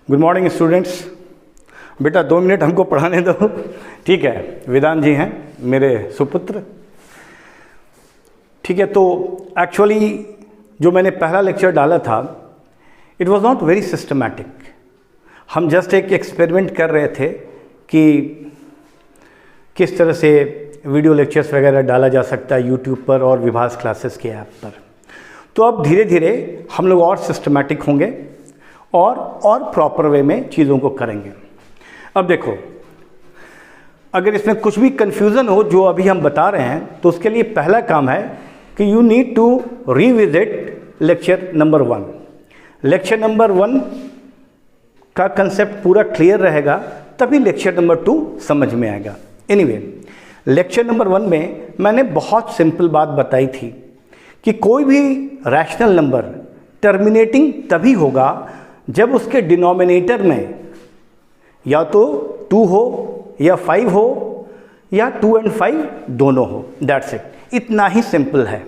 Good morning students. बेटा 2 minute हमको पढ़ाने दो, ठीक है। वेदांत जी हैं मेरे सुपुत्र, ठीक है। तो एक्चुअली जो मैंने पहला लेक्चर डाला था, it was not very systematic. हम जस्ट एक एक्सपेरिमेंट कर रहे थे कि किस तरह से वीडियो लेक्चर्स वगैरह डाला जा सकता है यूट्यूब पर और विभास क्लासेस के ऐप पर। तो अब धीरे धीरे हम लोग और सिस्टमैटिक होंगे और प्रॉपर वे में चीज़ों को करेंगे। अब देखो, अगर इसमें कुछ भी कन्फ्यूज़न हो जो अभी हम बता रहे हैं, तो उसके लिए पहला काम है कि you need to revisit lecture number 1। Lecture number 1 का कंसेप्ट पूरा क्लियर रहेगा, तभी लेक्चर नंबर 2 समझ में आएगा। एनीवे, लेक्चर नंबर 1 में मैंने बहुत सिंपल बात बताई थी कि कोई भी रैशनल नंबर टर्मिनेटिंग तभी होगा जब उसके डिनोमिनेटर में या तो 2 हो या 5 हो या 2 और 5 दोनों हो। दैट्स इट, इतना ही सिंपल है।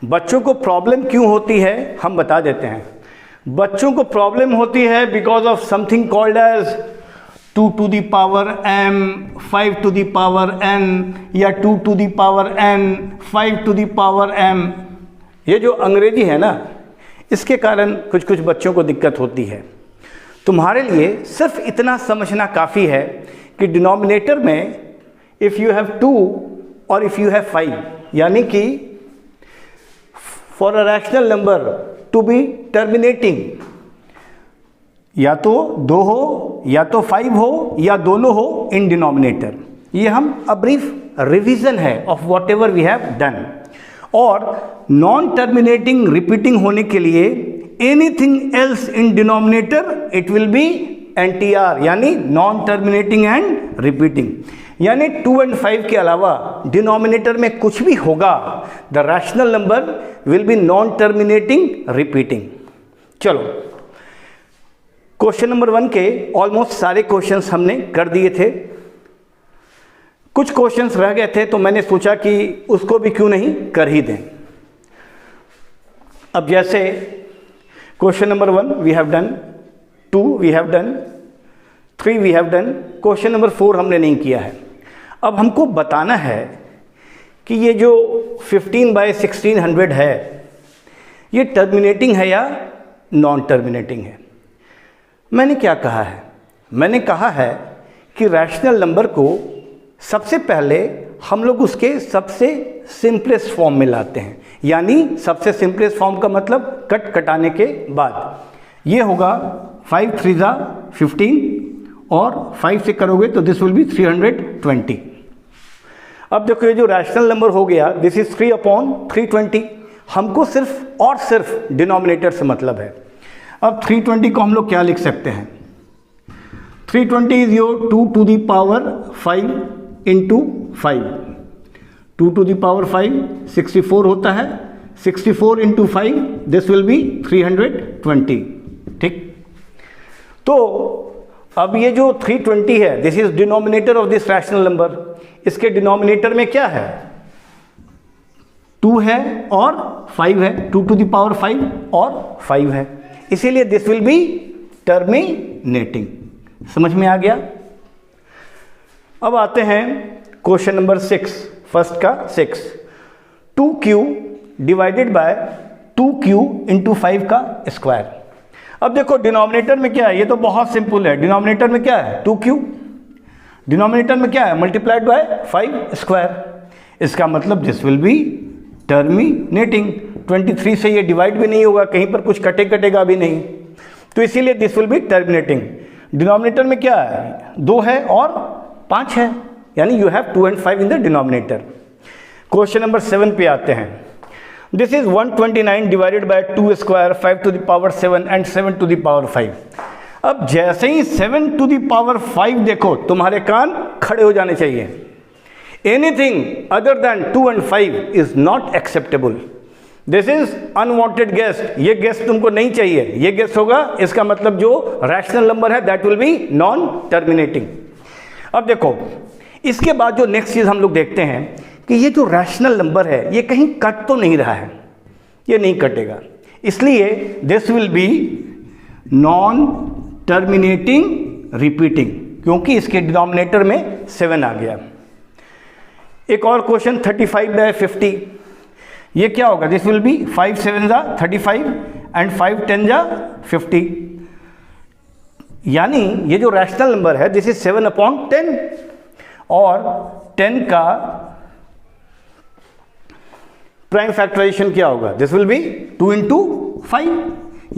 बच्चों को प्रॉब्लम क्यों होती है हम बता देते हैं। बच्चों को प्रॉब्लम होती है because of something called as 2 to the power m, 5 to the power n या 2 to the power n, 5 to the power m। ये जो अंग्रेजी है ना, इसके कारण कुछ कुछ बच्चों को दिक्कत होती है। तुम्हारे लिए सिर्फ इतना समझना काफ़ी है कि डिनोमिनेटर में इफ़ यू हैव 2 और इफ़ यू हैव 5, यानी कि for a rational number to be terminating, या तो 2 हो या तो 5 हो या दोनों हो इन डिनोमिनेटर। ये हम अ ब्रीफ रिवीजन है of whatever we have done. और नॉन टर्मिनेटिंग रिपीटिंग होने के लिए anything else in denominator it will be NTR, यानी नॉन टर्मिनेटिंग एंड रिपीटिंग। यानी 2 और 5 के अलावा डिनोमिनेटर में कुछ भी होगा, the rational number will be non terminating repeating. चलो, क्वेश्चन नंबर 1 के ऑलमोस्ट सारे क्वेश्चंस हमने कर दिए थे। कुछ क्वेश्चंस रह गए थे, तो मैंने सोचा कि उसको भी क्यों नहीं कर ही दें। अब जैसे question number 1 we have done, 2 we have done, 3 we have done, question number 4 हमने नहीं किया है। अब हमको बताना है कि ये जो 15/1600 है, ये टर्मिनेटिंग है या नॉन टर्मिनेटिंग है। मैंने क्या कहा है? मैंने कहा है कि रैशनल नंबर को सबसे पहले हम लोग उसके सबसे सिंपलेस्ट फॉर्म में लाते हैं। यानी सबसे सिंपलेस्ट फॉर्म का मतलब कटाने के बाद ये होगा 5 3 15 और 5 से करोगे तो दिस विल बी 320। अब देखो, ये जो रैशनल नंबर हो गया, दिस इज 3/320। हमको सिर्फ और सिर्फ डिनोमिनेटर से मतलब है। अब 320 को हम लोग क्या लिख सकते हैं? 320 is your 2 to the power 5 into 5। 2 to the power 5 64 होता है। 64 into 5 दिस विल बी 320। ठीक, तो अब ये जो 320 है, this is denominator of this rational number. इसके डिनोमिनेटर में क्या है? 2 है और 5 है। 2 to the power 5 और 5 है, इसीलिए दिस विल बी टर्मिनेटिंग। समझ में आ गया? अब आते हैं क्वेश्चन नंबर 6, फर्स्ट का 6। 2q divided by 2q into 5 का स्क्वायर। अब देखो, डिनोमिनेटर में क्या है? ये तो बहुत सिंपल है। डिनोमिनेटर में क्या है? 2q। डिनोमिनेटर में क्या है? Multiplied by 5 square. इसका मतलब दिस विल बी टर्मिनेटिंग। 23 से ये डिवाइड भी नहीं होगा, कहीं पर कुछ कटेगा भी नहीं, तो इसीलिए this will be terminating. Denominator में क्या है? 2 है और 5 है, यानी यू हैव 2 और 5 in the denominator. Question number 7 पे आते हैं। This is 129 divided by 2 square 5 to the power 7 and 7 to the power 5। अब जैसे ही 7 to the power 5 देखो, तुम्हारे कान खड़े हो जाने चाहिए। एनीथिंग अदर देन 2 और 5 is not acceptable. This is unwanted guest. ये गेस्ट तुमको नहीं चाहिए। ये गेस्ट होगा, इसका मतलब जो रैशनल नंबर है that will B non terminating. अब देखो, इसके बाद जो नेक्स्ट चीज हम लोग देखते हैं कि ये जो रैशनल नंबर है, ये कहीं कट तो नहीं रहा है। ये नहीं कटेगा, इसलिए this will be non terminating repeating, क्योंकि इसके डिनोमिनेटर में 7 आ गया। एक और क्वेश्चन 35/50, ये क्या होगा? दिस विल बी 5 7 जा 35 एंड 5 10 जा 50, यानी ये जो रैशनल नंबर है दिस इज 7/10 और 10 का प्राइम फैक्टराइजेशन क्या होगा? दिस विल बी 2 into 5,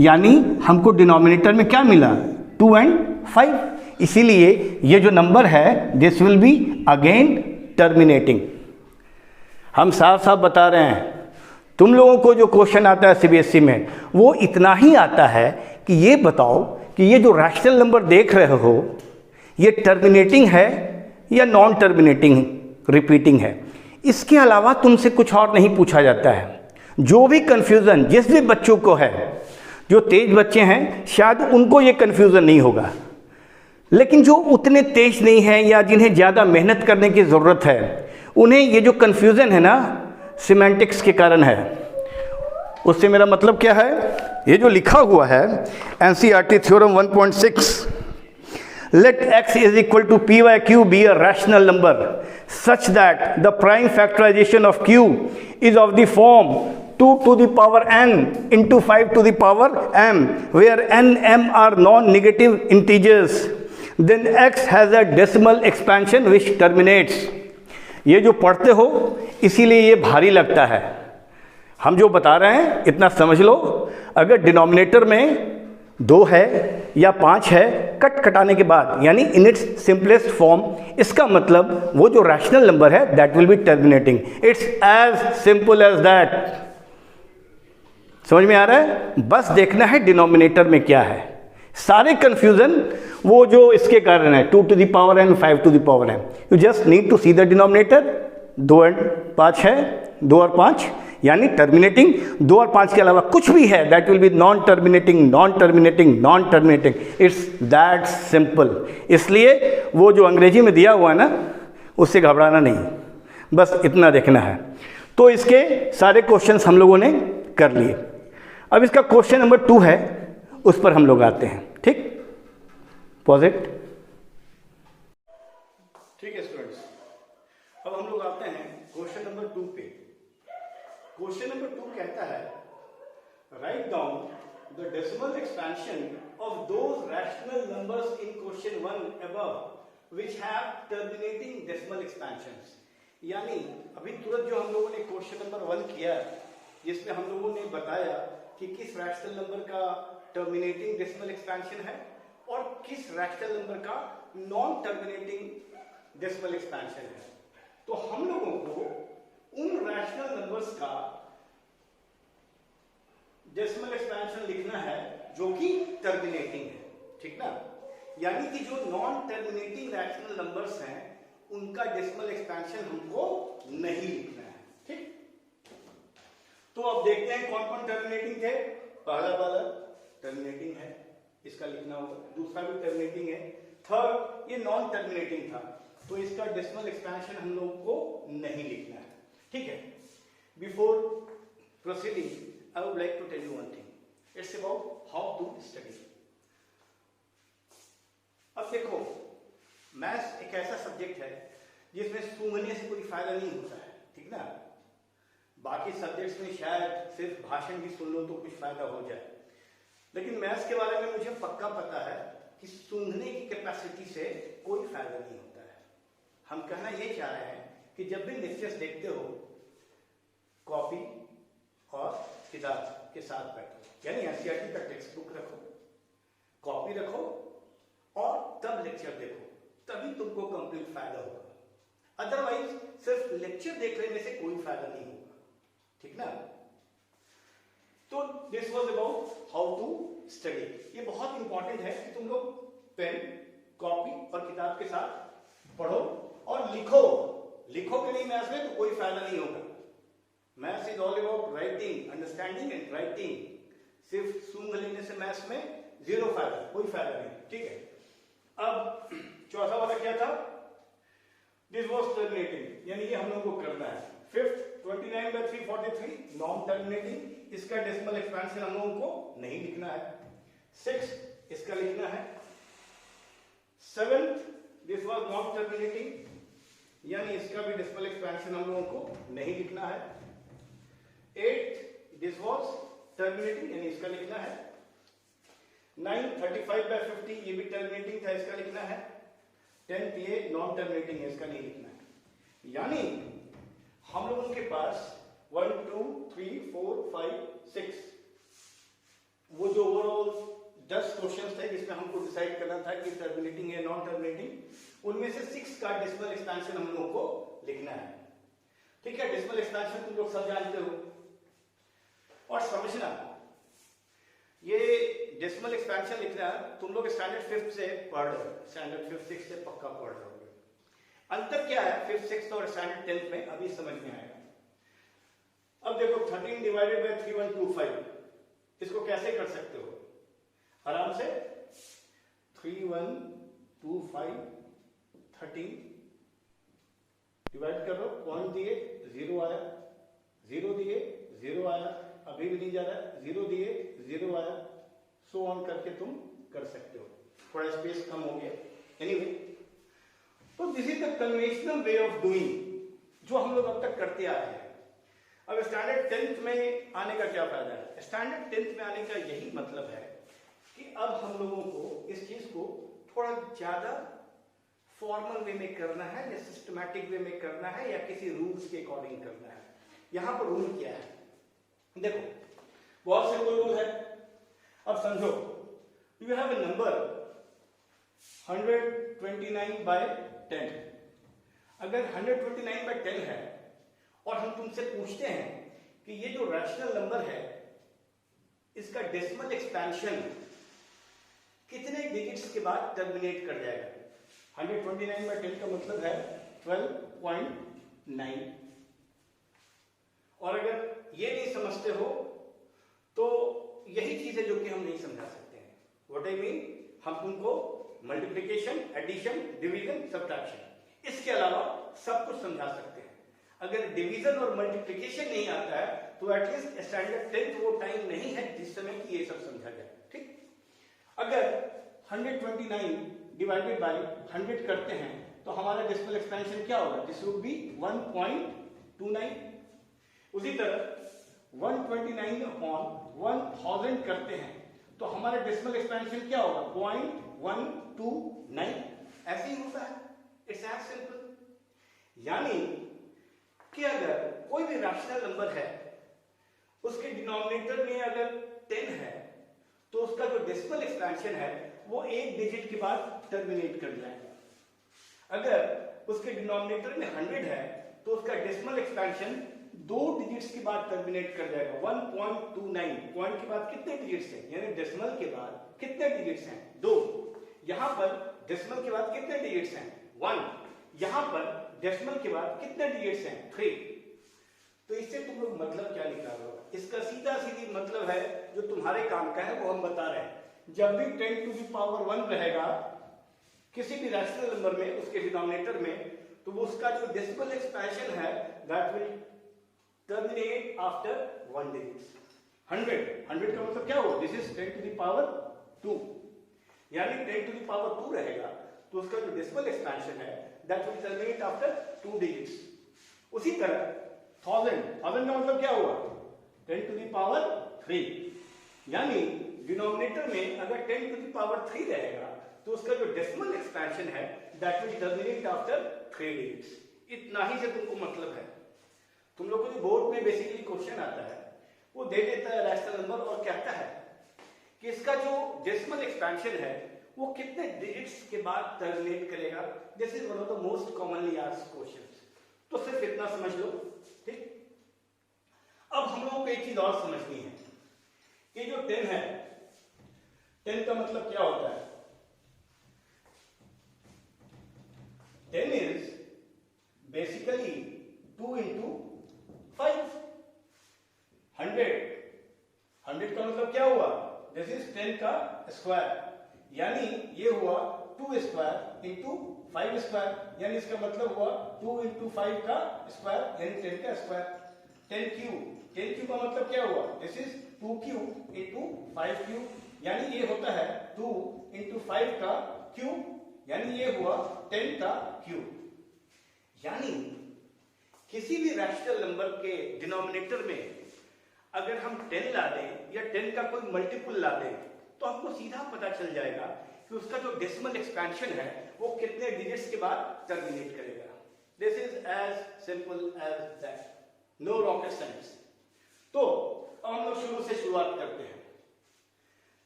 यानी हमको डिनोमिनेटर में क्या मिला? 2 and 5, इसीलिए ये जो नंबर है this will be again terminating. हम साफ साफ बता रहे हैं, तुम लोगों को जो क्वेश्चन आता है सीबीएसई में वो इतना ही आता है कि ये बताओ कि ये जो रैशनल नंबर देख रहे हो ये टर्मिनेटिंग है या नॉन टर्मिनेटिंग रिपीटिंग है। इसके अलावा तुमसे कुछ और नहीं पूछा जाता है। जो भी कन्फ्यूज़न जिस भी बच्चों को है, जो तेज बच्चे हैं शायद उनको ये कन्फ्यूज़न नहीं होगा, लेकिन जो उतने तेज नहीं हैं या जिन्हें ज़्यादा मेहनत करने की ज़रूरत है उन्हें ये जो कन्फ्यूज़न है ना सिमेंटिक्स के कारण है। उससे मेरा मतलब क्या है? ये जो लिखा हुआ है NCERT theorem 1.6, let x is equal to p by q be a rational number such that the prime factorization of q is of the form 2 to the power n into 5 to the power m, where n m are non-negative integers, then x has a decimal expansion which terminates। ये जो पढ़ते हो इसीलिए ये भारी लगता है। हम जो बता रहे हैं इतना समझ लो। अगर डिनोमिनेटर में 2 है या 5 है कट कटाने के बाद, यानी इन इट्स सिंपलेस्ट फॉर्म, इसका मतलब वो जो रैशनल नंबर है that will be terminating. It's as simple as that. समझ में आ रहा है? बस देखना है डिनोमिनेटर में क्या है। सारे कंफ्यूजन वो जो इसके कारण है 2 to the power n 5 to the power m, you just need to see the denominator. 2 और 5 है, 2 और 5 यानी टर्मिनेटिंग। 2 और 5 के अलावा कुछ भी है that will B non terminating, non terminating, non terminating. It's that simple. इसलिए वो जो अंग्रेजी में दिया हुआ है ना उससे घबराना नहीं, बस इतना देखना है। तो इसके सारे क्वेश्चंस हम लोगों ने कर लिए। अब इसका क्वेश्चन नंबर 2 है, उस पर हम लोग आते हैं। ठीक, पॉजिट। ठीक है स्टूडेंट्स, अब हम लोग आते हैं क्वेश्चन नंबर 2 पे। क्वेश्चन नंबर 2 कहता है write down the decimal expansion of those rational numbers in question 1 above which have terminating decimal expansions. यानी अभी तुरंत जो हम लोगों ने क्वेश्चन नंबर 1 किया जिसमें हम लोगों ने बताया कि किस रैशनल नंबर का टर्मिनेटिंग डेसिमल एक्सपेंशन है और किस रैशनल नंबर का नॉन टर्मिनेटिंग डेसिमल एक्सपेंशन है। तो हम लोगों को उन रैशनल नंबर्स का डेसिमल एक्सपेंशन लिखना है जो कि टर्मिनेटिंग है। ठीक ना? यानी कि जो नॉन टर्मिनेटिंग रैशनल नंबर्स हैं उनका डेसिमल एक्सपेंशन हमको नहीं लिखना है। ठीक, तो अब देखते हैं कौन कौन टर्मिनेटिंग थे। पहला वाला टर्मिनेटिंग है, इसका लिखना होगा। दूसरा भी टर्मिनेटिंग है। थर्ड ये नॉन टर्मिनेटिंग था तो इसका डेसिमल एक्सपेंशन हम लोग को नहीं लिखना है। ठीक है, before proceeding I would like to tell you one thing, it's about how to study. अब देखो, मैथ्स एक ऐसा सब्जेक्ट है जिसमें सूंघने से कोई फायदा नहीं होता है। ठीक ना? बाकी सब्जेक्ट्स में शायद सिर्फ भाषण भी सुन लो तो कुछ फायदा हो जाए, लेकिन मैथ्स के बारे में मुझे पक्का पता है कि सूंघने की कैपेसिटी से कोई फायदा नहीं होता है। हम कहना ये चाह रहे हैं कि जब भी लेक्चर्स देखते हो कॉपी और किताब के साथ बैठो, यानी एनसीईआरटी का टेक्स्ट बुक रखो, कॉपी रखो और तब लेक्चर देखो, तभी तुमको कंप्लीट फायदा होगा। अदरवाइज सिर्फ लेक्चर देख लेने से कोई फायदा नहीं होगा। ठीक ना? तो this was about how to study. ये बहुत इंपॉर्टेंट है कि तुम लोग पेन, कॉपी और किताब के साथ पढ़ो और लिखो। लिखोगे नहीं मैथ्स में तो कोई फायदा नहीं होगा। Maths is all about writing, understanding and writing. सिर्फ सूंघ लेने से मैथ्स में जीरो फायदा, कोई फायदा नहीं। ठीक है, अब चौथा वाला क्या था? दिस वाज टर्मिनेटिंग, यानी ये हम लोग को करना है। फिफ्थ 29/343 नॉन टर्मिनेटिंग, इसका डेसिमल एक्सपेंशन हम लोगों को नहीं लिखना है। 6 इसका लिखना है। 7th this was not terminating, यानी इसका भी डेसिमल एक्सपेंशन हम लोगों को नहीं लिखना है। 8th दिस वाज टर्मिनेटिंग, यानी इसका लिखना है। 9 35/50 ये भी टर्मिनेटिंग था, इसका लिखना है। 10th ये नॉन टर्मिनेटिंग है, इसका नहीं लिखना है। यानी हम लोगों के पास 1 2 3 4 5 6 वो जो ओवरऑल 10 क्वेश्चंस थे जिसमें हमको डिसाइड करना था कि टर्मिनेटिंग है नॉन टर्मिनेटिंग, उनमें से 6 का डेसिमल एक्सपेंशन हम लोगों को लिखना है। ठीक है, डेसिमल एक्सपेंशन तुम लोग सब जानते हो। और समझना, ये डेसिमल एक्सपेंशन लिखना तुम लोग स्टैंडर्ड 5th से पढ़ रहे हो, स्टैंडर्ड 5th 6th से पक्का पढ़ रहे हो। अंतर क्या है 5th 6th और स्टैंडर्ड 10th में, अभी समझ में आएगा। अब देखो 13 डिवाइडेड बाय 3125, इसको कैसे कर सकते हो आराम से। 3125 13 डिवाइड कर लो, पॉइंट दिए 0 आया, 0 दिए 0 आया, अभी भी नहीं जा रहा है, 0 दिए 0 आया, सो ऑन करके तुम कर सकते हो। थोड़ा स्पेस कम हो गया। एनीवे, तो this is the conventional way of doing जो हम लोग अब तक करते आए हैं। अब स्टैंडर्ड 10th में आने का क्या फायदा है? स्टैंडर्ड 10th में आने का यही मतलब है कि अब हम लोगों को इस चीज को थोड़ा ज्यादा फॉर्मल वे में करना है या सिस्टमैटिक वे में करना है या किसी रूल्स के अकॉर्डिंग करना है। यहां पर रूल क्या है देखो, बहुत सिंपल रूल है। अब समझो, यू हैव अ नंबर 129/10। अगर 129/10 है और हम तुमसे पूछते हैं कि ये जो रैशनल नंबर है इसका डेसिमल एक्सपेंशन कितने डिजिट्स के बाद टर्मिनेट कर जाएगा। 129/10 का मतलब है 12.9। और अगर ये नहीं समझते हो तो यही चीज है जो कि हम नहीं समझा सकते हैं। व्हाट आई मीन, हम तुमको मल्टीप्लिकेशन, एडिशन, डिवीजन, सब्ट्रैक्शन, इसके अलावा सब कुछ समझा सकते हैं। अगर डिवीजन और मल्टीप्लिकेशन नहीं आता है तो एटलीस्ट स्टैंडर्ड 10th वो टाइम नहीं है जिस समय कि ये सब समझा जाए। ठीक, अगर 129 डिवाइडेड बाय 100 करते हैं तो हमारा डेसिमल एक्सपेंशन क्या होगा? This would be 1.29। उसी तरह 129 अपॉन 1000 करते हैं तो हमारा डेसिमल एक्सपेंशन क्या होगा? 0.129। ऐसे ही होता है, इट्स एज सिंपल। यानी कि अगर कोई भी रैशनल नंबर है उसके डिनोमिनेटर में अगर 10 है तो उसका जो डेसिमल एक्सपेंशन है वो एक डिजिट के बाद टर्मिनेट कर जाएगा। अगर उसके डिनोमिनेटर में 100 है तो उसका डेसिमल एक्सपेंशन 2 डिजिट्स के बाद टर्मिनेट कर जाएगा। 1.29 पॉइंट के बाद कितने डिजिट्स हैं, यानी डेसिमल के बाद कितने डिजिट्स हैं? 2। यहां पर डेसिमल के बाद कितने डिजिट्स हैं? 1। यहां पर डेसिमल के बाद कितने डिजिट्स हैं? 3। तो इससे तुम लोग मतलब क्या निकाल रहे हो? इसका सीधा सीधी मतलब है जो तुम्हारे काम का है वो हम बता रहे हैं। जब भी 10 टू द पावर 1 रहेगा किसी भी रैशनल नंबर में उसके डिनोमिनेटर में, तो वो उसका जो डेसिमल एक्सपेंशन है that will terminate after 1 digit. 100 का मतलब क्या हुआ? This is 10 to the power 2, यानी 10 टू द पावर 2 रहेगा तो उसका जो डेसिमल एक्सपेंशन है that will terminate after 2 digits. उसी तरह 1000 का मतलब क्या हुआ? 10 टू द पावर 3, यानी डिनोमिनेटर में अगर 10 टू द पावर 3 रहेगा तो उसका जो डेसिमल एक्सपेंशन है that will terminate after 3 digits. इतना ही से तुमको मतलब है। तुम लोग को जो बोर्ड में बेसिकली क्वेश्चन आता है वो दे देता है रैशनल नंबर और कहता है कि इसका जो डेसिमल एक्सपेंशन है वो कितने डिजिट्स के बाद टर्मिनेट करेगा। This is one of the most commonly asked questions. तो सिर्फ इतना समझ लो, ठीक। अब हम लोगों को एक चीज और समझनी है कि जो 10 है, 10 का मतलब क्या होता है? 10 इज बेसिकली 2 into 5। 100 का मतलब क्या हुआ? दिस इज 10 का स्क्वायर, यानी ये हुआ 2 स्क्वायर इंटू 5 स्क्वायर, यानी इसका मतलब हुआ 2 into 5 का स्क्वायर, यानी 10 का स्क्वायर। 10 क्यूब का मतलब क्या हुआ? This is 2 cube into 5 cube, यानी ये होता है 2 इंटू 5 का क्यूब, यानी ये हुआ 10 का क्यूब। यानी किसी भी रैशनल नंबर के डिनोमिनेटर में अगर हम 10 ला दें या 10 का कोई मल्टीपल ला दें तो हमको सीधा पता चल जाएगा कि उसका जो डेसिमल एक्सपेंशन है वो कितने डिजिट्स के बाद टर्मिनेट करेगा। This is as simple as that, no rocket science. तो अब हम लोग शुरू से शुरुआत करते हैं।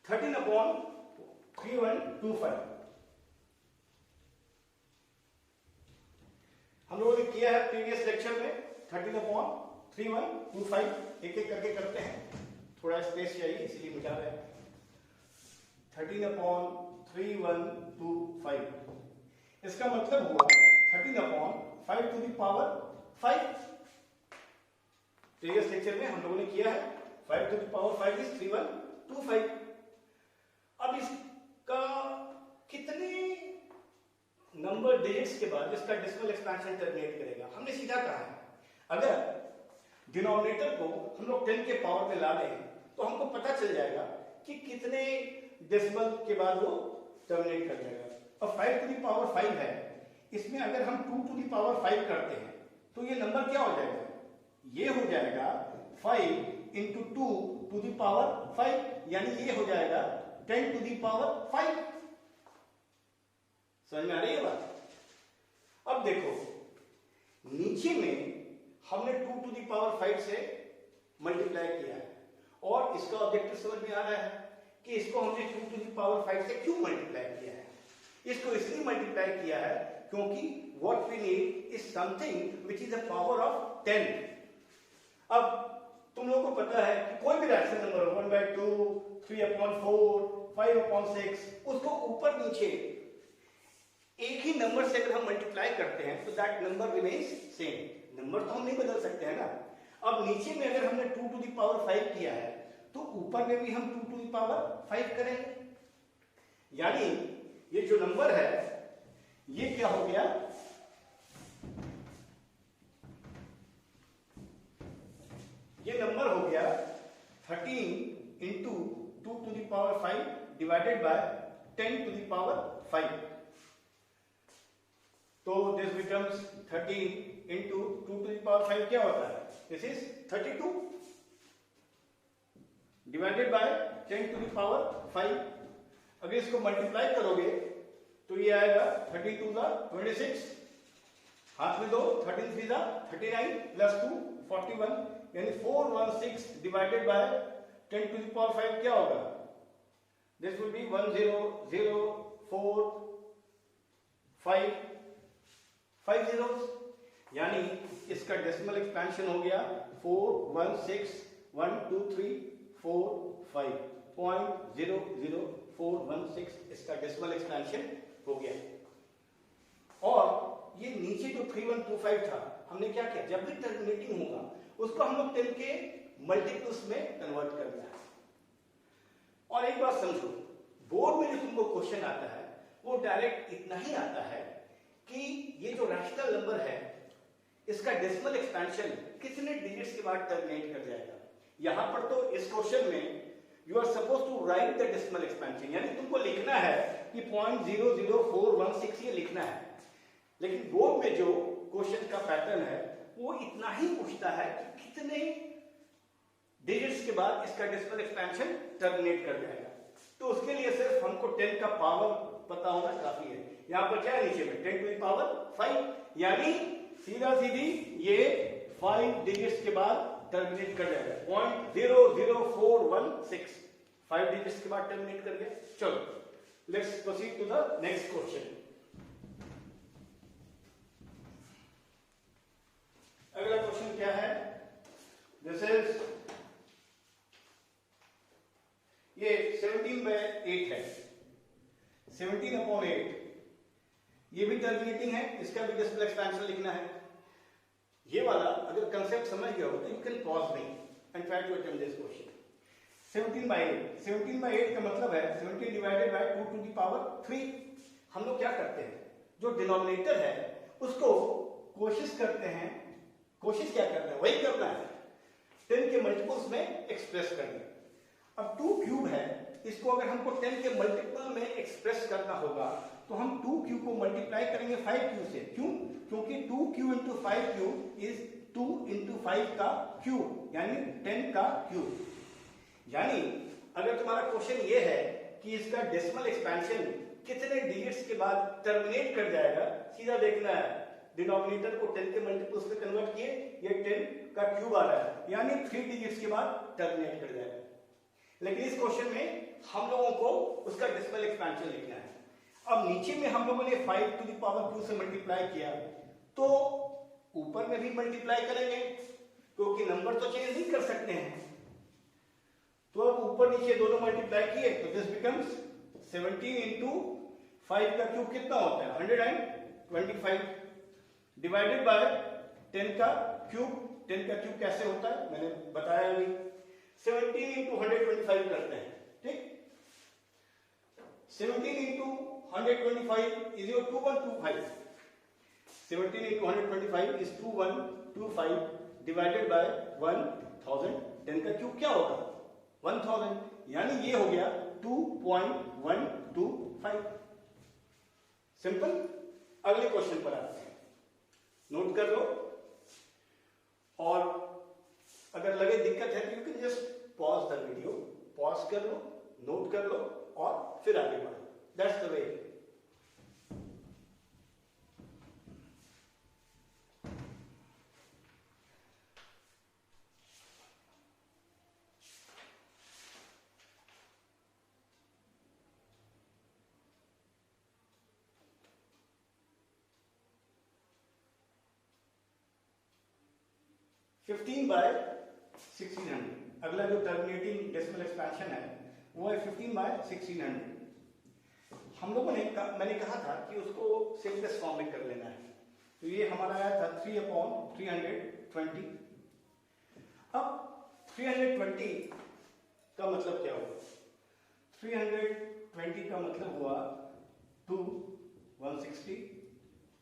13/3125 हम लोगों ने किया है प्रीवियस लेक्चर में। 13/3125 एक एक करके करते हैं, थोड़ा स्पेस चाहिए इसीलिए मिटा रहे हैं। 13/3125 इसका मतलब हुआ 13/5 to the power 5। Previous lecture में हम लोगों ने किया है 5 to the power 5 is 3125। अब इसका कितने नंबर डिजिट्स के बाद इसका डेसिमल एक्सपेंशन टर्मिनेट करेगा, हमने सीधा कहा है अगर डिनोमिनेटर को हम लोग 10 के पावर में ला दें तो हमको पता चल जाएगा कि कितने डेसिमल के बाद वो टर्मिनेट कर जाएगा। अब 5 to the power 5 है, इसमें अगर हम 2 to the power 5 करते हैं तो ये नंबर क्या हो जाएगा, ये हो जाएगा 5 into 2 to the power 5, यानी ये हो जाएगा 10 to the power 5। समझ में आ रही है बात? अब देखो नीचे में हमने 2 to the power 5 से मल्टीप्लाई किया है और इसका ऑब्जेक्टिव समझ में आ रहा है कि इसको हमने 2 to the power 5 से क्यों मल्टीप्लाई किया है। इसको इसलिए मल्टीप्लाई किया है क्योंकि what we need is something which is a power of 10। अब तुम लोगों को पता है कि कोई भी रैशनल नंबर 1/2, 3/4, 5/6 उसको ऊपर नीचे एक ही नंबर से अगर हम मल्टीप्लाई करते हैं तो that number remains same. Number तो हम नहीं बदल सकते हैं ना। अब नीचे में अगर हमने 2 to the power 5 किया है तो ऊपर में भी हम 2 to the power 5 करेंगे, यानी ये जो नंबर है ये क्या हो गया, ये नंबर हो गया 13 into 2 to the power 5 divided by 10 to the power 5। तो this becomes 13 into 2 to the power 5 क्या होता है, this is 32 divided by 10 to the power 5। अगर इसको मल्टीप्लाई करोगे तो ये आएगा 32 × 26, हाथ में दो 13 3 × 39 प्लस 2 41, यानी 416 divided by 10 to the power 5 क्या होगा, दिस विल बी 10045 zeros, यानी इसका डेसिमल एक्सपेंशन हो गया 416123416 इसका डेसिमल एक्सपेंशन हो गया। और ये नीचे जो 3125 था हमने क्या किया, जब भी टर्मिनेटिंग होगा उसको हम लोग 10 के मल्टीपल्स में कन्वर्ट करना है। और एक बात समझो, बोर्ड में जो तुमको क्वेश्चन आता है वो डायरेक्ट इतना ही आता है कि ये जो रैशनल नंबर है इसका डेसिमल एक्सपेंशन कितने डिजिट्स के बाद टर्मिनेट कर जाएगा। यहां पर तो इस क्वेश्चन में you are suppose to write the decimal expansion, यानी तुमको लिखना है कि 0.00416 ये लिखना है, लेकिन बोर्ड में जो क्वेश्चन का पैटर्न है वो इतना ही पूछता है कि कितने डिजिट्स के बाद इसका डेसिमल एक्सपेंशन टर्मिनेट कर जाएगा। तो उसके लिए सिर्फ हमको 10 का पावर पता होना काफी है। यहां पर क्या है नीचे में 10 to the power 5, यानी सीधा सीधी ये 5 डिजिट्स के बाद टर्मिनेट कर जाएगा। 0.00416 5 डिजिट्स के बाद टर्मिनेट कर गया। चलो let's proceed to the next question. अगला क्वेश्चन क्या है, दिस इज ये 17/8 है, 17/8 ये भी टर्मिनेटिंग है, इसका भी डेसिमल एक्सपेंशन लिखना है। ये वाला अगर कंसेप्ट समझ गए हो तो you can pause me and try to attempt this question. 17/8 का मतलब है 17 divided by 2 to the power 3। हम लोग क्या करते हैं, जो डिनोमिनेटर है उसको कोशिश क्या करते हैं, वही करना है 10 के मल्टीपल्स में एक्सप्रेस करना। अब 2 क्यूब है इसको अगर हमको 10 के मल्टीपल में एक्सप्रेस करना होगा तो हम 2q को मल्टीप्लाई करेंगे 5q से। क्यों? क्योंकि 2q into 5q is 2 into 5 का क्यूब, यानी 10 का क्यूब। यानी अगर तुम्हारा क्वेश्चन ये है कि इसका डेसिमल एक्सपेंशन कितने डिजिट्स के बाद टर्मिनेट कर जाएगा, सीधा देखना है, डिनोमिनेटर को 10 के मल्टीपल्स में कन्वर्ट किए, ये 10 का क्यूब आ रहा है, यानी 3 डिजिट्स के बाद टर्मिनेट कर जाएगा। लेकिन इस क्वेश्चन में हम लोगों को उसका डेसिमल एक्सपेंशन लिखना है। अब नीचे में हम लोगों ने 5 टू द पावर q से मल्टीप्लाई किया, तो ऊपर में भी मल्टीप्लाई करेंगे क्योंकि नंबर तो चेंज नहीं कर सकते हैं। तो अब ऊपर नीचे दोनों मल्टीप्लाई किए तो दिस बिकम्स 17 इंटू 5 का क्यूब कितना होता है 125 डिवाइडेड बाय 10 का क्यूब। 10 का क्यूब कैसे होता है मैंने बताया अभी, 17 इंटू 125 करते हैं, ठीक। 17 into 125 is your 2125। 17 into 125 is 2125 divided by 1000। 10 का क्यूब क्या होगा 1000, यानी ये हो गया 2.125। सिंपल। अगले क्वेश्चन पर आते हैं, नोट कर लो, और अगर लगे दिक्कत है तो you can just pause the video, pause कर लो, नोट कर लो और फिर आगे बढ़ो। That's the way. Fifteen by 1600, अगला जो टर्मिनेटिंग डेसिमल एक्सपेंशन है वो है 15 बाय 1600। हम लोगों ने मैंने कहा था कि उसको सिंपलेस्ट फॉर्म में कर लेना है, तो ये हमारा आया था 3/320। अब 320 का मतलब क्या हुआ? 320 का मतलब हुआ 2 160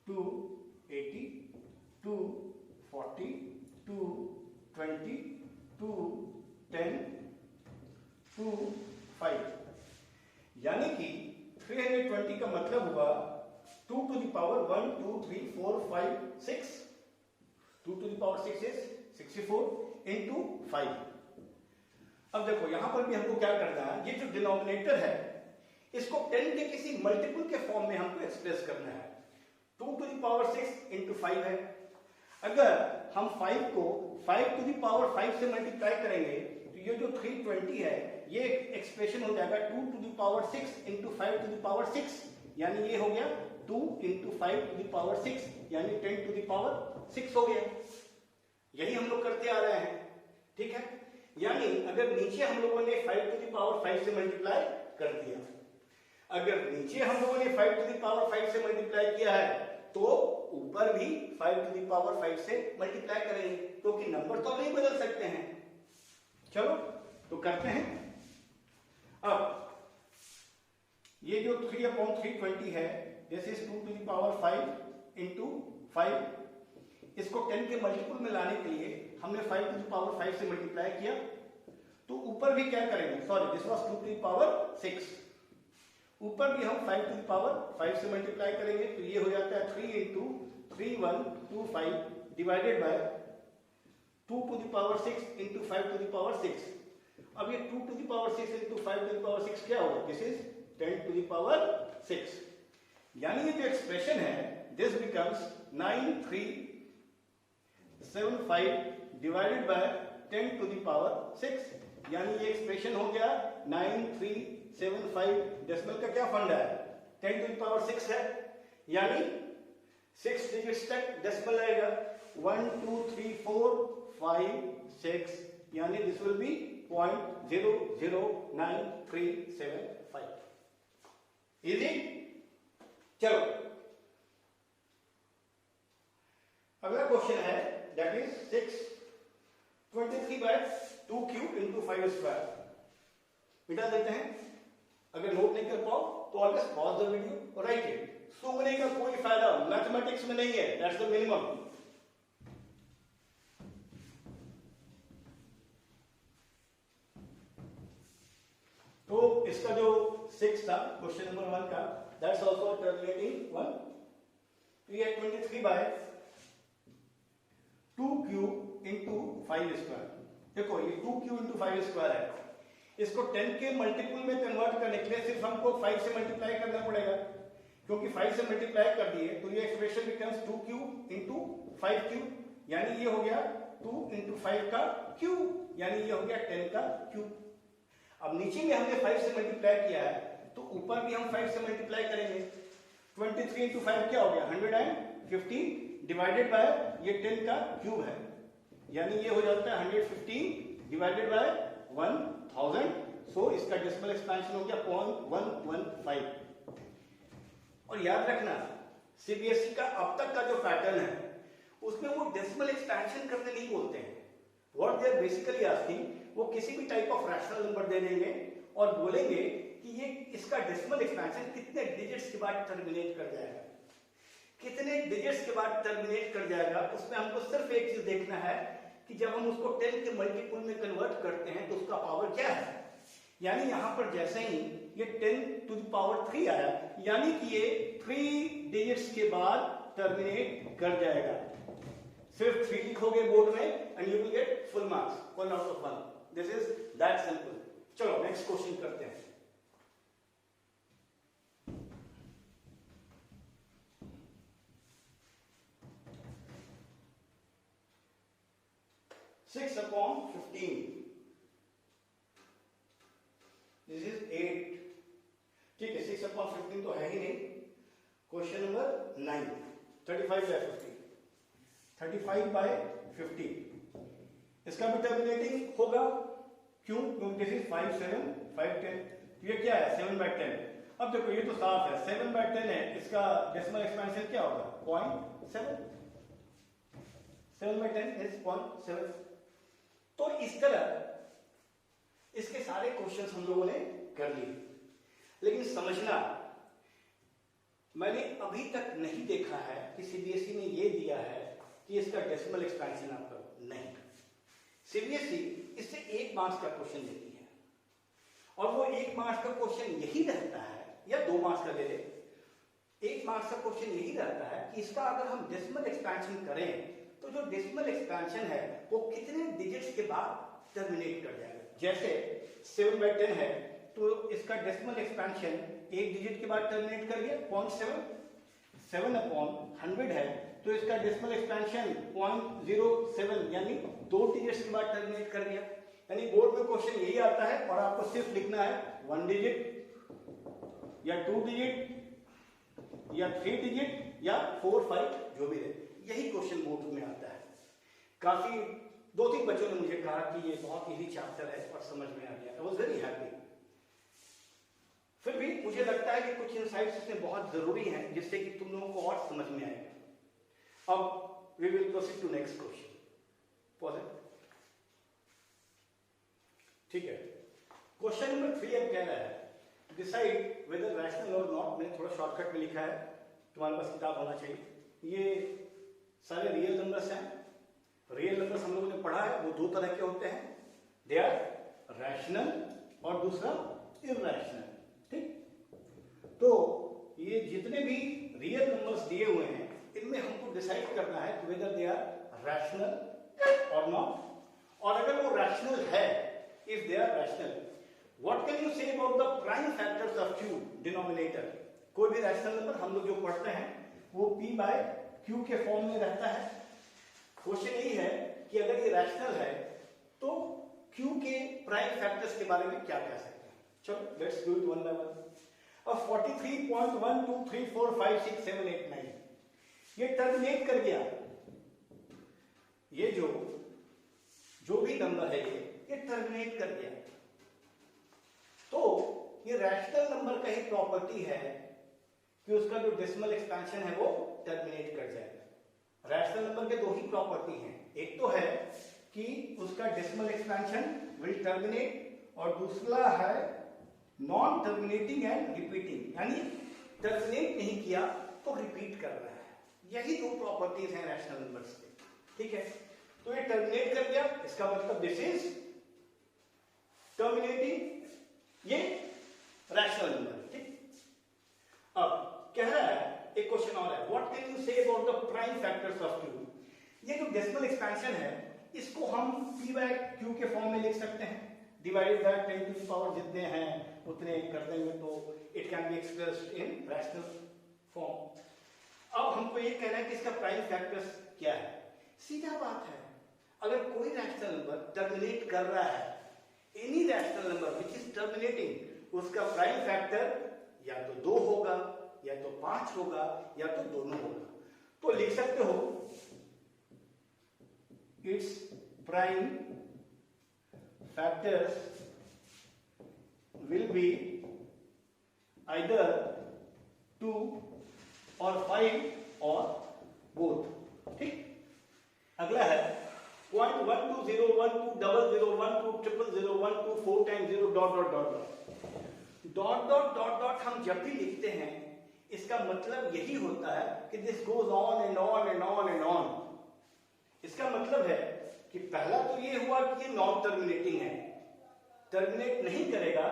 280 240 220 210 25, यानी कि 320 का मतलब हुआ 2 to the power 1 2 3 4 5 6, 2 to the power 6 is 64 into 5। अब देखो यहां पर भी हमको क्या करना है, ये जो डिनोमिनेटर है इसको 10 के किसी मल्टीपल के फॉर्म में हमको एक्सप्रेस करना है। 2 to the power 6 into 5 है। अगर हम 5 को 5 to the power 5 से मल्टीप्लाई करेंगे तो ये जो 320 है ये एक्सप्रेशन हो जाएगा 2 to the power 6 into 5 to the power 6, यानी ये हो गया 2 into 5 to the power 6, यानी 10 to the power 6 हो गया। यही हम लोग करते आ रहे हैं, ठीक है। यानी अगर नीचे हम लोगों ने 5 to the power 5 से मल्टीप्लाई कर दिया, अगर नीचे हम लोगों ने 5 to the power 5 से मल्टीप्लाई किया है तो ऊपर भी 5 to the power 5 से मल्टीप्लाई करेंगे, क्योंकि नंबर तो नहीं बदल सकते हैं। चलो तो करते हैं। अब ये जो 3/320 है, this is 2 to the power 5 into 5, इसको 10 के मल्टीपल में लाने के लिए हमने 5 to the power 5 से मल्टीप्लाई किया, तो ऊपर भी क्या करेंगे, sorry this was 2 to the power 6, ऊपर भी हम 5 to the power 5 से मल्टीप्लाई करेंगे, तो ये हो जाता है 3 into 3125 divided by 2 to the power 6 into 5 to the power 6। अब ये 2 to the power 6 into 5 to the power 6 क्या होगा, this is 10 to the power 6, यानी ये जो एक्सप्रेशन है this becomes 9375 divided by 10 to the power 6, यानी ये एक्सप्रेशन हो गया 9375। डेसिमल का क्या फंड है 10 to the power 6 है, यानी 6 डिजिट्स तक डेसिमल आएगा 1 2 3 4 5 6, यानी दिस विल बी 0.009375। इजी। चलो अगला क्वेश्चन है दैट इज 623/2 into 5 स्क्वायर। मिटा देते हैं। अगर नोट नहीं कर पाओ तो ऑलवेज पॉज द वीडियो और राइट इट। सूंघने का कोई फायदा मैथमेटिक्स में नहीं है, दैट्स द मिनिमम। तो इसका जो 6 था क्वेश्चन नंबर 1 का, दैट्स आल्सो टर्मिनेटिंग 1। तो ये 23 बाय 2q इंटू 5 स्क्वायर। देखो ये 2q इंटू 5 स्क्वायर है, इसको 10 के मल्टीपल में कन्वर्ट करने के लिए सिर्फ हमको 5 से मल्टीप्लाई करना पड़ेगा, क्योंकि 5 से मल्टीप्लाई कर दिए तो ये expression becomes 2q into 5q, यानी ये हो गया 2 इंटू 5 का q, यानी ये हो गया 10 का q। अब नीचे में हमने 5 से मल्टीप्लाई किया है तो ऊपर भी हम 5 से मल्टीप्लाई करेंगे। 23 इंटू 5 क्या हो गया 150 डिवाइडेड बाय ये 10 का क्यूब है, यानी ये हो जाता है 150 डिवाइडेड बाय 1000। सो इसका डेसिमल एक्सपेंशन हो गया 0.115। और याद रखना सीबीएसई का अब तक का जो पैटर्न है उसमें वो डेसिमल एक्सपेंशन करने नहीं बोलते हैं। What they are basically asking, वो किसी भी टाइप ऑफ रैशनल नंबर दे देंगे और बोलेंगे कि ये इसका डेसिमल एक्सपेंशन कितने डिजिट्स के बाद टर्मिनेट कर जाएगा, कितने डिजिट्स के बाद टर्मिनेट कर जाएगा। उसमें हमको सिर्फ एक चीज देखना है कि जब हम उसको 10 के मल्टीपल में कन्वर्ट करते हैं तो उसका पावर क्या है। यानी यहां पर जैसे ही ये 10 टू द पावर 3 आया, यानी कि ये 3 डिजिट्स के बाद टर्मिनेट कर जाएगा। सिर्फ 3 लिखोगे बोर्ड में and you will get full marks 1 out of 1। This is that simple. चलो नेक्स्ट क्वेश्चन करते हैं। Six upon 15, this is 8। ठीक है, 6 upon 15 तो है ही नहीं। क्वेश्चन नंबर 9, 35 बाय 50, 35 बाय 50, इसका भी टर्मिनेटिंग होगा। क्यों? क्योंकि दिस इज 5 7 5 10, ये क्या है 7 बाय 10। अब देखो ये तो साफ है 7 बाय 10 है, इसका डेसिमल एक्सपेंशन क्या होगा 0.7, 7 बाय 10 इज 0.7। तो इस तरह इसके सारे क्वेश्चंस हम लोगों ने कर लिए, लेकिन समझना मैंने अभी तक नहीं देखा है कि सीबीएसई ने ये दिया है कि इसका डेसिमल एक्सपेंशन आप करो। नहीं, सीबीएसई इससे 1 मार्क्स का क्वेश्चन देती है और वो 1 मार्क्स का क्वेश्चन यही रहता है, या 2 मार्क्स का दे दे, 1 मार्क्स का क्वेश्चन यही रहता है कि इसका अगर हम डेसिमल एक्सपेंशन करें तो जो डेसिमल एक्सपेंशन है वो कितने डिजिट्स के बाद टर्मिनेट कर जाएगा। जैसे 7 बाय 10 है तो इसका डेसिमल एक्सपेंशन 1 डिजिट के बाद टर्मिनेट कर गया 0.7। 7 अपॉन 100 है तो इसका डेसिमल एक्सपेंशन 0.07, यानी 2 डिजिट्स के बाद टर्मिनेट कर गया। यानी बोर्ड में क्वेश्चन यही आता है और आपको सिर्फ लिखना है 1 डिजिट या 2 डिजिट या 3 डिजिट या 4 5 जो भी रहे, यही क्वेश्चन बोर्ड में आता है। काफी 2-3 बच्चों ने मुझे कहा कि ये बहुत इजी चैप्टर है और समझ में आ गया। I was very happy. फिर भी मुझे लगता है कि कुछ इनसाइट्स इसमें बहुत जरूरी हैं जिससे कि तुम लोगों को और समझ में आएगा। अब we will proceed to next question. Pause. ठीक है, क्वेश्चन नंबर 3 अब कह रहा है डिसाइड वेदर रैशनल और नॉट। मैंने थोड़ा शॉर्टकट में लिखा है, तुम्हारे पास किताब होना चाहिए। ये सारे रियल नंबर्स हैं। रियल नंबर्स हम लोगों ने पढ़ा है, वो 2 तरह के होते हैं, दे आर रैशनल और दूसरा इररैशनल। ठीक, तो ये जितने भी रियल नंबर्स दिए हुए हैं इनमें हमको डिसाइड करना है वेदर दे आर रैशनल और नॉट। और अगर वो रैशनल है, if they are rational, what can you say about the prime factors of q denominator. कोई भी रैशनल नंबर हम लोग जो पढ़ते हैं वो p बाय q के फॉर्म में रहता है। क्वेश्चन यही है कि अगर ये रैशनल है तो q के प्राइम फैक्टर्स के बारे में क्या कह सकते हैं। चलो let's do it one by one. अब 43.1 2 3 4 5 6 7 8 9 ये टर्मिनेट कर गया। ये जो भी नंबर है ये टर्मिनेट कर गया। तो ये रैशनल नंबर का ही प्रॉपर्टी है कि उसका जो डेसिमल एक्सपेंशन है वो टर्मिनेट कर जाएगा। रैशनल नंबर के 2 ही प्रॉपर्टी हैं, एक तो है कि उसका डेसिमल एक्सपेंशन विल टर्मिनेट और दूसरा है नॉन टर्मिनेटिंग एंड रिपीटिंग, यानी टर्मिनेट नहीं किया तो रिपीट कर रहा है। यही 2 प्रॉपर्टीज हैं रैशनल नंबर्स के। ठीक है, तो ये टर्मिनेट कर गया, इसका मतलब दिस इज टर्मिनेटिंग, ये डेसिमल एक्सपेंशन है इसको हम p बाय q के फॉर्म में लिख सकते हैं, divided by 10 to the power जितने हैं उतने कर देंगे तो it can be expressed in rational form. अब हमको ये कहना है कि इसका प्राइम फैक्टर्स क्या है। सीधा बात है, अगर कोई रैशनल नंबर टर्मिनेट कर रहा है, any rational number which is terminating, उसका प्राइम फैक्टर या तो 2 होगा या तो 5 होगा या तो दोनों होगा। तो लिख सकते हो its prime factors will be either 2 और 5 और बोथ। ठीक, अगला है 0.120 1200 1200 12 4 times 0 dot dot dot dot dot dot dot. हम जब भी लिखते हैं इसका मतलब यही होता है कि this goes on and on and on and on. इसका मतलब है कि पहला तो ये हुआ कि ये नॉन टर्मिनेटिंग है, टर्मिनेट नहीं करेगा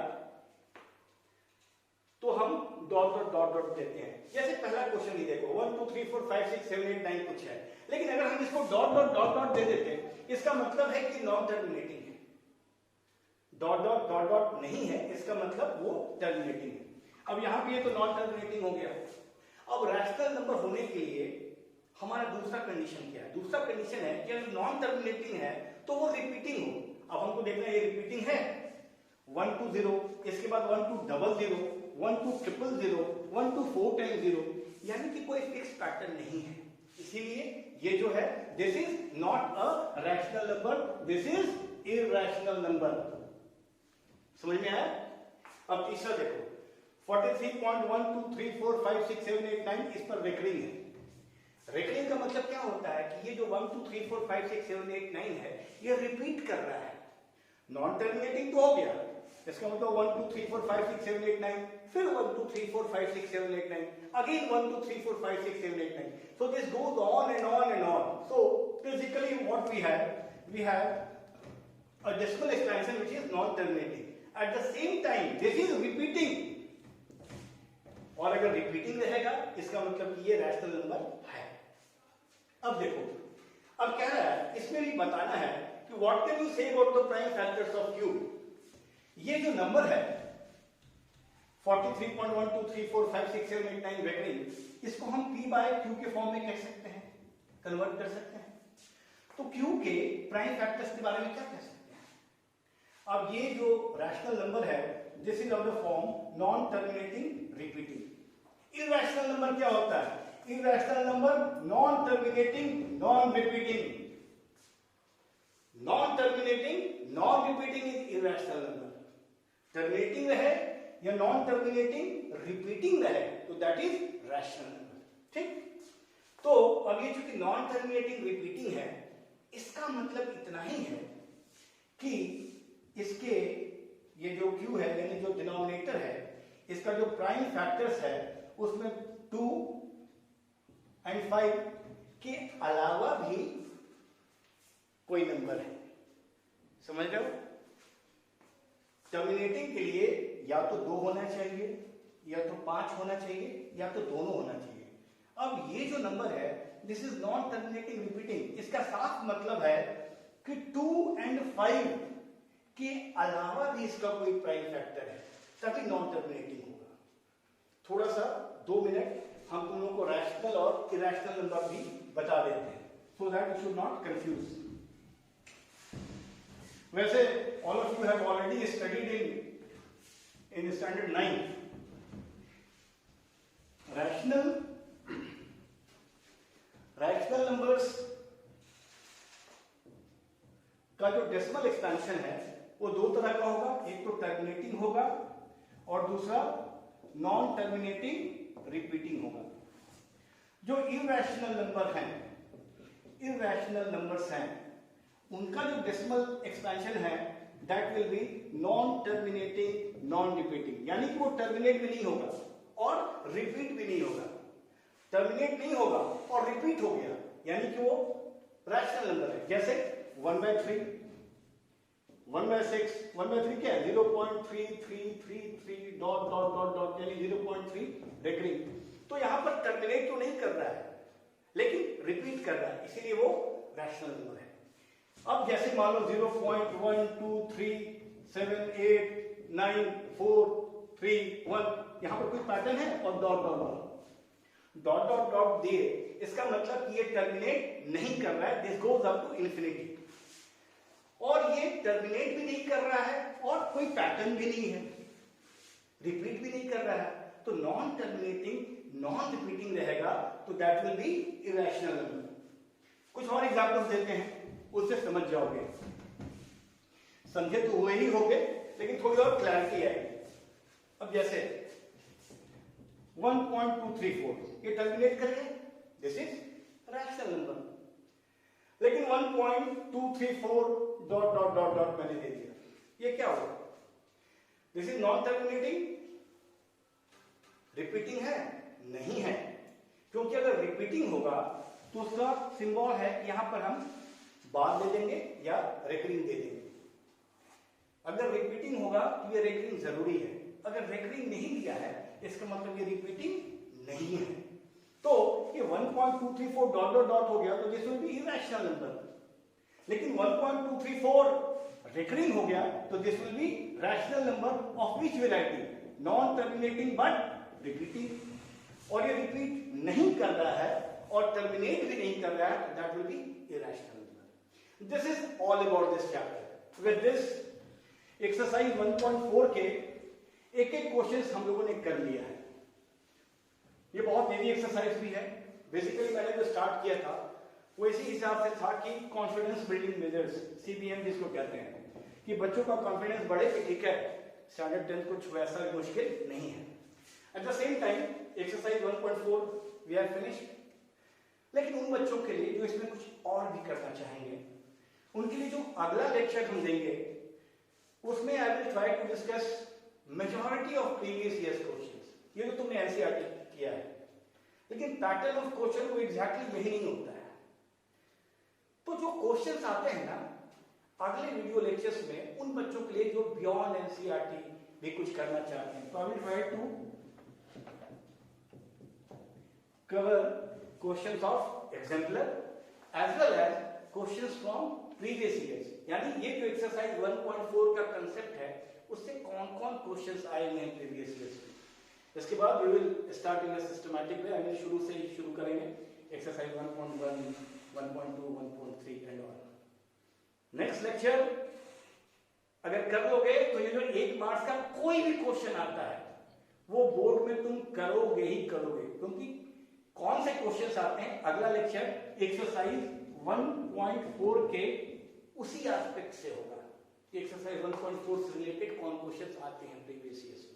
तो हम डॉट डॉट डॉट डॉट देते हैं। जैसे पहला क्वेश्चन ही देखो 1 2 3 4 5 6 7 8 9 कुछ है, लेकिन अगर हम इसको डॉट डॉट डॉट डॉट दे देते हैं इसका मतलब है कि नॉन टर्मिनेटिंग है। डॉट डॉट डॉट डॉट नहीं है इसका मतलब वो टर्मिनेटिंग है। अब यहां पे ये तो नॉन टर्मिनेटिंग हो गया। अब रैशनल नंबर होने के लिए हमारा दूसरा कंडीशन क्या है? दूसरा कंडीशन है कि अगर नॉन टर्मिनेटिंग है तो वो रिपीटिंग हो। अब हमको देखना है ये रिपीटिंग है 1 2 0, इसके बाद 1 2 00 1 2 000 1 2 4 टाइम्स 0, यानी कि कोई फिक्स पैटर्न नहीं है। इसीलिए ये जो है this is not a rational number, this is irrational number. समझ में आया? अब तीसरा देखो 43.123456789 इस पर रेकरिंग है। रेकरिंग का मतलब क्या होता है कि ये जो 1 2 3 4 5 6 7 8 9 है ये रिपीट कर रहा है। नॉन टर्मिनेटिंग तो हो गया, इसका मतलब 1 2 3 4 5 6 7 8 9, फिर 1 2 3 4 5 6 7 8 9, again 1 2 3 4 5 6 7 8 9, so this goes on and on and on. So basically what we have a decimal expansion which is non terminating, at the same time this is repeating, और अगर रिपीटिंग रहेगा इसका मतलब कि ये रैशनल नंबर है। अब देखो, अब क्या है इसमें भी बताना है कि what can you say about the prime factors of Q. ये जो नंबर है 43.123456789 वेक्टरिंग, इसको हम p बाय q के फॉर्म में कह सकते हैं, कन्वर्ट कर सकते हैं। तो q के प्राइम फैक्टर्स के बारे में क्या कह सकते हैं? अब ये जो रैशनल नंबर है this is of the form non terminating repeating. Irrational number क्या होता है? Irrational number non terminating non repeating. Non terminating non repeating is irrational number. Terminating रहे या नॉन टर्मिनेटिंग रिपीटिंग रहे तो दैट इज रैशनल नंबर। ठीक, तो अब ये चूंकि नॉन टर्मिनेटिंग रिपीटिंग है इसका मतलब इतना ही है कि इसके ये जो q है यानी जो डिनोमिनेटर है इसका जो प्राइम फैक्टर्स है उसमें 2 एंड 5 के अलावा भी कोई नंबर है। समझ रहे हो? टर्मिनेटिंग के लिए या तो 2 होना चाहिए या तो 5 होना चाहिए या तो दोनों होना चाहिए। अब ये जो नंबर है this is non terminating repeating, इसका साफ मतलब है कि 2 एंड 5 के अलावा भी इसका कोई प्राइम फैक्टर है तभी नॉन टर्मिनेटिंग होगा। थोड़ा सा 2 मिनट हम तुम लोग को रैशनल और इरैशनल नंबर भी बता देते हैं so that you should not confuse. वैसे all of you have already studied in standard 9 rational numbers का जो डेसिमल एक्सपेंशन है वो 2 तरह का होगा, एक तो टर्मिनेटिंग होगा और दूसरा नॉन टर्मिनेटिंग रिपीटिंग होगा। जो इरैशनल नंबर्स हैं उनका जो डेसिमल एक्सपेंशन है that will B non terminating non repeating, यानी कि वो टर्मिनेट भी नहीं होगा और रिपीट भी नहीं होगा। टर्मिनेट नहीं होगा और रिपीट हो गया यानी कि वो रैशनल नंबर है। जैसे 1/3 1/6 1/3 क्या है? 0.3333 डॉट डॉट डॉट डॉट यानी 0.3 रेकरिंग। तो यहां पर टर्मिनेट तो नहीं कर रहा है लेकिन रिपीट कर रहा है, इसीलिए वो रैशनल नंबर है। अब जैसे मान लो 0.123789431, यहां पर कोई पैटर्न है और dot dot dot dot dot dot दिए, इसका मतलब ये टर्मिनेट नहीं कर रहा है, this goes up to infinity, और ये टर्मिनेट भी नहीं कर रहा है और कोई पैटर्न भी नहीं है, रिपीट भी नहीं कर रहा है, तो नॉन टर्मिनेटिंग नॉन रिपीटिंग रहेगा, तो that will B irrational number. कुछ और एग्जांपल्स देते हैं, उससे समझ जाओगे। समझे तो हुए ही होगे, लेकिन थोड़ी और क्लैरिटी आएगी। अब जैसे 1.234 ये टर्मिनेट करेगा, दिस इज रैशनल नंबर, लेकिन 1.234 डॉट डॉट डॉट डॉट मैंने दे दिया, ये क्या होगा? This is non terminating, repeating है? नहीं है, क्योंकि अगर रिपीटिंग होगा तो उसका सिंबल है कि यहां पर हम बार दे देंगे या रेकरिंग दे देंगे। अगर रिपीटिंग होगा तो ये रेकरिंग जरूरी है, अगर रेकरिंग नहीं दिया है इसका मतलब ये रिपीटिंग नहीं है। तो ये 1.234 डॉट डॉट डॉट हो गया तो this will be irrational number, लेकिन 1.234 रेकरिंग हो गया तो this will be rational number of which variety? Non terminating but repeating, और ये रिपीट नहीं कर रहा है और टर्मिनेट भी नहीं कर रहा है, that will B irrational number. This is all about this chapter. With this exercise 1.4 के एक एक क्वेश्चंस हम लोगों ने कर लिया है। ये बहुत इजी एक्सरसाइज भी है। बेसिकली मैंने जो स्टार्ट किया था वो इसी हिसाब से था कि कॉन्फिडेंस बिल्डिंग मेजर्स, सीबीएम जिसको कहते हैं, कि बच्चों का कॉन्फिडेंस बढ़े कि ठीक है स्टैंडर्ड 10 कुछ वैसा मुश्किल नहीं है। At the same time exercise 1.4 we are finished, लेकिन उन बच्चों के लिए जो इसमें कुछ और भी करना चाहेंगे उनके लिए जो अगला लेक्चर हम देंगे उसमें I will try to discuss majority of previous years questions. ये तो तुमने एनसीईआरटी किया है, लेकिन पैटर्न ऑफ क्वेश्चन वो एग्जैक्टली यही नहीं होता है। तो जो क्वेश्चंस आते हैं ना अगले वीडियो लेक्चर्स में, उन बच्चों के लिए जो बियॉन्ड एनसीईआरटी भी कुछ करना चाहते हैं, तो I will try to cover questions of exemplar as well as questions from previous years. यानी ये जो एक्सरसाइज 1.4 का कंसेप्ट है उससे कौन कौन क्वेश्चंस आए हुए हैं प्रीवियस ईयर्स में। इसके बाद we will start in a systematic way, यानी शुरू से ही शुरू करेंगे exercise 1.1, 1.2, 1.3 and all. Next lecture अगर कर लोगे तो ये जो 1 मार्क्स का कोई भी क्वेश्चन आता है वो बोर्ड में तुम करोगे ही करोगे, क्योंकि कौन से क्वेश्चंस आते हैं अगला लेक्चर एक्सरसाइज 1.4 के उसी एस्पेक्ट से होगा। एक्सरसाइज 1.4 से रिलेटेड कौन क्वेश्चंस आते हैं प्रीवियस ईयर्स में।